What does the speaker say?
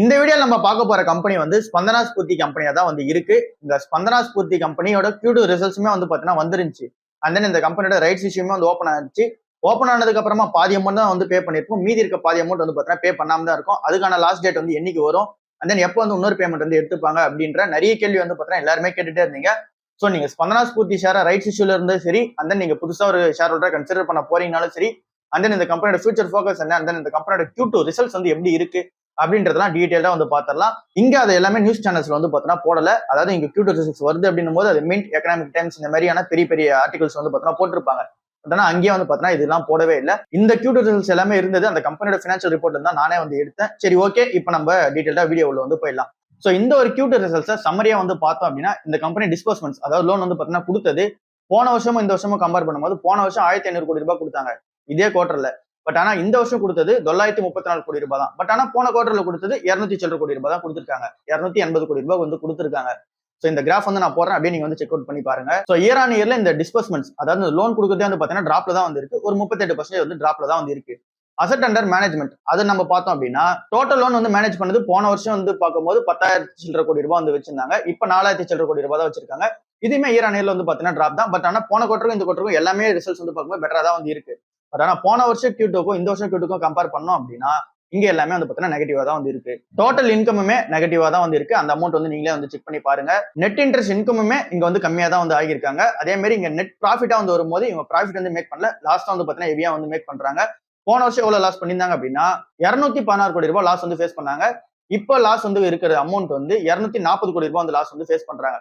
இந்த வீடியோ நம்ம பார்க்க போற கம்பெனி வந்து ஸ்பந்தனா ஸ்பூர்த்தி கம்பெனியா தான் வந்து இருக்கு. இந்த ஸ்பந்தனா ஸ்பூர்த்தி கம்பெனியோட Q2 ரிசல்ட்ஸுமே வந்து பாத்தீங்கன்னா வந்துருந்துச்சு. அண்ட் தென் இந்த கம்பெனியோட ரைட்ஸ் இஷ்யூமே வந்து ஓப்பன் ஆச்சு. ஓப்பன் ஆனதுக்கு அப்புறமா பாதி அமௌண்ட் தான் வந்து பே பண்ணிருப்போம். மீதி இருக்க பாதி அமௌண்ட் வந்து பாத்தீங்கன்னா பே பண்ணாம தான் இருக்கும். அதுக்கான லாஸ்ட் டேட் வந்து என்னைக்கு வரும், அண்ட் தென் எப்போ வந்து இன்னொரு பேமெண்ட் வந்து எடுத்துப்பாங்க அப்படின்ற நிறைய கேள்வி வந்து பாத்தீங்கன்னா எல்லாருமே கேட்டுட்டே இருந்தீங்க. சோ நீங்க ஸ்பந்தனா ஸ்பூர்த்தி ஷேரை ரைட்ஸ் இஷ்யூல இருந்து சரி, அண்ட் தென் நீங்க புதுசா ஒரு ஷேர் ஹோல்டரை கன்சிடர் பண்ண போறீங்கனாலும் சரி, அண்ட் தென் இந்த கம்பெனியோட ஃபியூச்சர் ஃபோக்கஸ் என்ன, அண்ட் தென் இந்த கம்பெனியோட Q2 ரிசல்ட்ஸ் வந்து எப்படி இருக்கு அப்படின்றதெல்லாம் டீடைலா வந்து பாத்திரலாம். இங்க அது எல்லாமே நியூஸ் சேனல்ஸ்ல வந்து பாத்தீங்கன்னா போடல. அதாவது இங்க Q2 ரிசல்ட்ஸ் வருது அப்படின்னும் போது அது மின்ட், எக்கனாமிக் டைம்ஸ் இந்த மாதிரியான பெரிய பெரிய ஆர்டிகல்ஸ் வந்து பாத்தீங்கன்னா போட்டிருப்பாங்க. பட் ஆனா அங்கேயே வந்து பாத்தீங்கன்னா இதெல்லாம் போடவே இல்லை. இந்த Q2 ரிசல்ட்ஸ் எல்லாமே இருந்தது அந்த கம்பெனியோட ஃபினான்ஷியல் ரிப்போர்ட் தான் நானே வந்து எடுத்தேன். சரி, ஓகே, இப்போ நம்ம டீடைலா வீடியோ உள்ள வந்து போயிடலாம். சோ இந்த ஒரு Q2 ரிசல்ட்ஸ் சம்மரியா வந்து பார்த்தோம் அப்படின்னா, இந்த கம்பெனி டிஸ்பர்ஸ்மெண்ட்ஸ், அதாவது லோன் வந்து பாத்தீங்கன்னா கொடுத்தது போன வருஷமும் இந்த வருஷமும் கம்பேர் பண்ணும்போது போன வருஷம் 1500 கோடி ரூபாய் கொடுத்தாங்க இதே குவார்டர்ல. பட் ஆனா இந்த வருஷம் கொடுத்தது 934 கோடி ரூபாய் தான். பட் ஆனா போன குவார்டர்ல கொடுத்தது 200 சில்லற கோடி ரூபாய் தான் கொடுத்திருக்காங்க. 280 கோடி ரூபாய் வந்து கொடுத்திருக்காங்க. சோ இந்த கிராஃப் வந்து நான் போடுறேன், அப்படியே நீங்க வந்து செக் அவுட் பண்ணி பாருங்க. சோ இயர் ஆன் இயர்ல இந்த டிஸ்பர்ஸ்மெண்ட்ஸ், அதாவது லோன் கொடுக்கறதே வந்து பாத்தீங்கன்னா டிராப்ல தான் வந்து இருக்கு. ஒரு 38% வந்து டிராப்ல தான் வந்து இருக்கு. அசெட் அண்டர் மேனேஜ்மெண்ட் அது நம்ம பார்த்தோம் அப்படின்னா, டோட்டல் லோன் வந்து மேனேஜ் பண்ணது போன வருஷம் வந்து பார்க்கும்போது 10,000 சில்லற கோடி ரூபாய் வந்து வச்சிருந்தாங்க. இப்ப 4,000 சில்லற கோடி ரூபாய் தான் வச்சிருக்காங்க. இதுமே இயர் ஆன் இயர்ல வந்து பாத்தீங்கன்னா டிராப் தான். பட் ஆனா போன குவார்டருக்கும் இந்த குவார்டருக்கும் எல்லாமே ரிசல்ட்ஸ் வந்து பார்க்கும்போது பெட்டரா தான் வந்து இருக்கு. பட் ஆனா போன வருஷம் Q2க்கும் இந்த வருஷம் Q2க்கும் கம்பேர் பண்ணோம் அப்படின்னா, இங்க எல்லாமே வந்து பாத்தீங்கன்னா நெகட்டிவா தான் வந்து இருக்கு. டோட்டல் இன்கமுமே நெகட்டிவா தான் வந்து இருக்கு. அந்த அமௌண்ட் வந்து நீங்களே வந்து செக் பண்ணி பாருங்க. நெட் இன்ட்ரெஸ்ட் இன்கமுமே இங்க வந்து கம்மியா தான் வந்து ஆகியிருக்காங்க. அதே மாதிரி இங்க நெட் ப்ராஃபிட்டா வந்து வரும்போது இவங்க ப்ராஃபிட் வந்து மேக் பண்ணல. லாஸ்டா வந்து பாத்தீங்கன்னா ஹெவியா வந்து மேக் பண்றாங்க. போன வருஷம் எவ்வளவு லாஸ் பண்ணியிருந்தாங்க அப்படின்னா 216 கோடி ரூபாய் லாஸ் வந்து ஃபேஸ் பண்ணாங்க. இப்போ லாஸ் வந்து இருக்கிற அமௌண்ட் வந்து 240 கோடி ரூபாய் வந்து லாஸ் வந்து ஃபேஸ் பண்றாங்க.